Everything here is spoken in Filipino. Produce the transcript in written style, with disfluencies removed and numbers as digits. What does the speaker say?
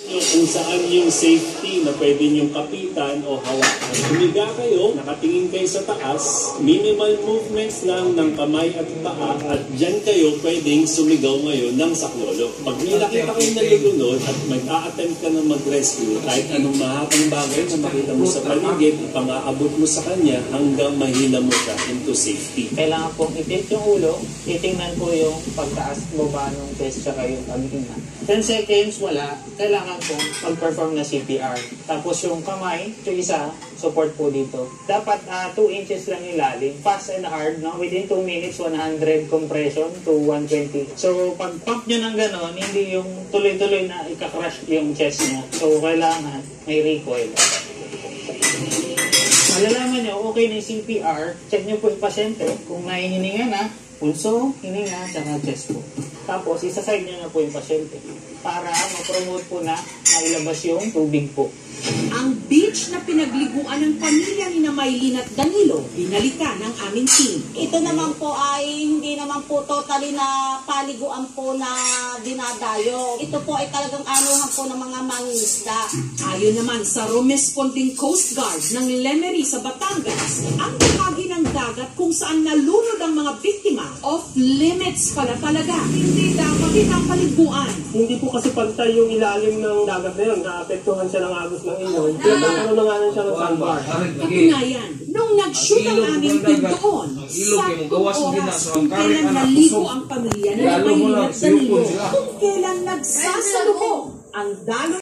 Kung saan yung safety na pwede niyong kapitan o hawakan. Humiga kayo, nakatingin kayo sa taas, minimal movements lang ng kamay at paa, at dyan kayo pwedeng sumigaw ngayon ng saklolo. Pag may nakita kayo nalulunod at mag-a-attempt ka na mag-rescue, kahit anong mahabang bagay na makita mo sa paligid, ipang-aabot mo sa kanya hanggang mahila mo siya into safety. Kailangan pong itit yung ulo, titingnan po yung pagtaas baba ng chest tsaka yung paghinga. 10 seconds wala, kailangan po mag-perform na CPR. Tapos yung kamay, yung isa, support po dito. Dapat 2 inches lang ilalim. Fast and hard, no? Within 2 minutes, 100 compression to 120. So, pag pump nyo ng ganon, hindi yung tuloy-tuloy na ika-crush yung chest nyo. So, kailangan may recoil. Malalaman nyo, okay na yung CPR, check nyo po yung pasyente. Kung nahihininga na, pulso, hininga, tsaka chest po. Tapos, isa-side nyo na po yung pasyente para ma-promote po na mailabas yung tubig po. Ang beach na pinagliguan ng pamilya ni Maylin at Danilo, binalikan ng aming team. Ito naman po ay hindi naman po totally na paliguan po na dinadayo. Ito po ay talagang anuhan po ng mga mangingisda. Ayon naman sa Romesponding Coast Guard ng Lemery sa Batangas, ang bahagi ng dagat kung saan nalunod ang mga biktima, off limits pala talaga. Hindi dapat pinapaliguan. Hindi po kasi pantay yung ilalim ng dagat na yun. Naapektuhan siya ng agos ng ilog. Pinagkakaroon na nga lang siya ng sandbar. Katunayan, nung nag-shoot ang aming team doon, saktong oras kung kailan naligo ang pamilya ni Maylin at Danilo, kung kailan nagsasalubong ang dalo